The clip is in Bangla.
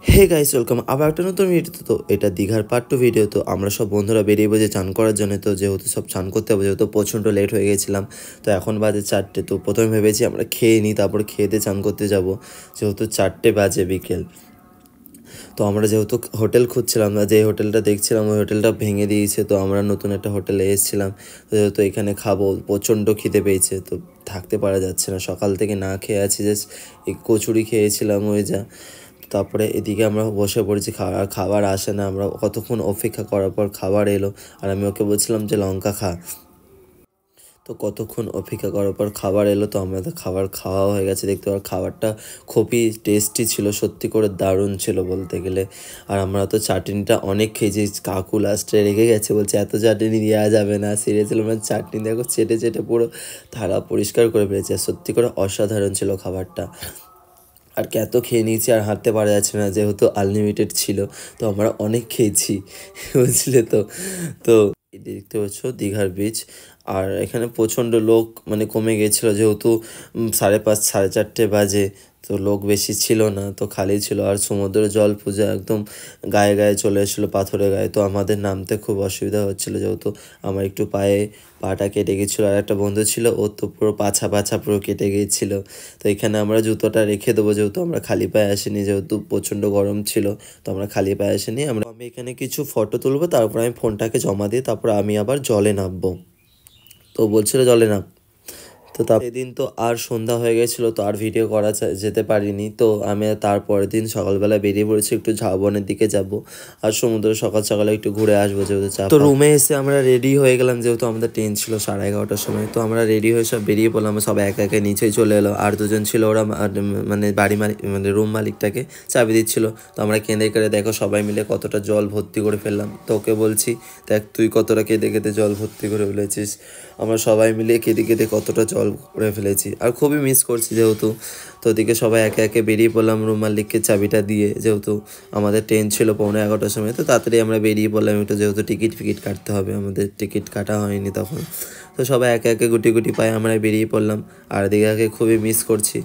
হে গাইস, ওয়েলকাম আবার একটা নতুন ভিডিও। তো এটা দীঘার পার্ট 2 ভিডিও। তো আমরা সব বন্ধুরা বেরিয়ে বসে চান করার জন্য। তো যেহেতু সব চান করতে হবে, যেহেতু প্রচণ্ড লেট হয়ে গেছিলাম, তো এখন বাজে 4টে। তো প্রথমে ভেবেছি আমরা খেয়ে নিই, তারপর খেয়ে চান করতে যাব, যেহেতু 4টে বাজে বিকেল। তো আমরা যেহেতু হোটেল খুঁজছিলাম না, যে হোটেলটা দেখছিলাম ওই হোটেলটা ভেঙে দিয়েছে। তো আমরা নতুন একটা হোটেলে এসেছিলাম, যেহেতু এখানে খাবো, প্রচণ্ড খিদে পেয়েছে, তো থাকতে পারা যাচ্ছে না। সকাল থেকে না খেয়ে আছি, জাস্ট এই কচুরি খেয়েছিলাম ওই যা। তারপরে এদিকে আমরা বসে পড়েছি, খাবার আসে না। আমরা কতক্ষণ অপেক্ষা করার পর খাবার এলো, আর আমি ওকে বলছিলাম যে লঙ্কা খা। তো কতক্ষণ অপেক্ষা করার পর খাবার এলো, তো আমাদের খাবার খাওয়া হয়ে গেছে। দেখতে পাওয়ার খাবারটা খুবই টেস্টি ছিল, সত্যি করে দারুণ ছিল বলতে গেলে। আর আমরা তো চাটনিটা অনেক খেয়েছি, কাকু লাস্টে রেগে গেছে, বলছে এত চাটনি দেওয়া যাবে না। সিরিয়াসলি আমরা চাটনি দেখো চেটে চেটে পুরো থালা পরিষ্কার করে ফেলেছে। সত্যি করে অসাধারণ ছিল খাবারটা। আর এত খেয়ে নিয়েছি, আর হাঁটতে পারা যাচ্ছে না, যেহেতু আনলিমিটেড ছিল। তো আমরা অনেক খেয়েছি বুঝলে। তো তো দেখতে পাচ্ছ দীঘার বিচ। আর এখানে প্রচণ্ড লোক মানে কমে গিয়েছিলো, যেহেতু 5:30 4:30 বাজে। তো লোক বেশি ছিল না, তো খালি ছিল। আর সমুদ্রের জল পূজা একদম গায়ে গায়ে চলে এসেছিলো, পাথরের গায়ে। তো আমাদের নামতে খুব অসুবিধা হচ্ছিলো, যেহেতু আমার একটু পায়ে পাটা কেটে গিয়েছিলো। আর একটা বন্ধু ছিল, ও তো পুরো পাছা পাছা পুরো কেটে গিয়েছিলো। তো এখানে আমরা জুতোটা রেখে দেবো, যেহেতু আমরা খালি পায়ে আসিনি, যেহেতু প্রচণ্ড গরম ছিল। তো আমরা খালি পায়ে আসিনি। আমি এখানে কিছু ফটো তুলবো, তারপর আমি ফোনটাকে জমা দিয়ে তারপর আমি আবার জলে নামবো। তো বলছিল জলে নাম। তো সেদিন তো আর সন্ধ্যা হয়ে গেছিলো, তো আর ভিডিও করা যেতে পারিনি। তো আমি তারপরের দিন সকালবেলা বেরিয়ে পড়েছি, একটু ঝাউবনের দিকে যাব, আর সমুদ্র সকাল সকালে একটু ঘুরে আসবো, যেহেতু চাপ। তো রুমে এসে আমরা রেডি হয়ে গেলাম, যেহেতু আমাদের ট্রেন ছিল 11:30টার সময়। তো আমরা রেডি হয়ে সব বেরিয়ে পড়লাম, সব একে একে নিচেই চলে এলো। আর দুজন ছিল, ওরা মানে বাড়ি মালিক মানে রুম মালিকটাকে চাবি দিচ্ছিলো। তো আমরা কেঁদে কেঁদে দেখো সবাই মিলে কতটা জল ভর্তি করে ফেললাম। তো ওকে বলছি, দেখ তুই কতটা কেঁদে কেঁদে জল ভর্তি করে ফেলেছিস। আমরা সবাই মিলে কেঁদে কেঁদে কতটা জল করে ফেলেছি, আর খুবই মিস করছি যেহেতু। তো ওদিকে সবাই একে একে বেরিয়ে পড়লাম রুম মালিককে চাবিটা দিয়ে, যেহেতু আমাদের ট্রেন ছিল 11:45টার সময়। তো তাড়াতাড়ি আমরা বেরিয়ে পড়লাম একটু, যেহেতু টিকিট ফিকিট কাটতে হবে, আমাদের টিকিট কাটা হয়নি তখন। তো সবাই একে একে গুটি গুটি পায়ে আমরা বেরিয়ে পড়লাম, আর দীঘাকে খুবই মিস করছি।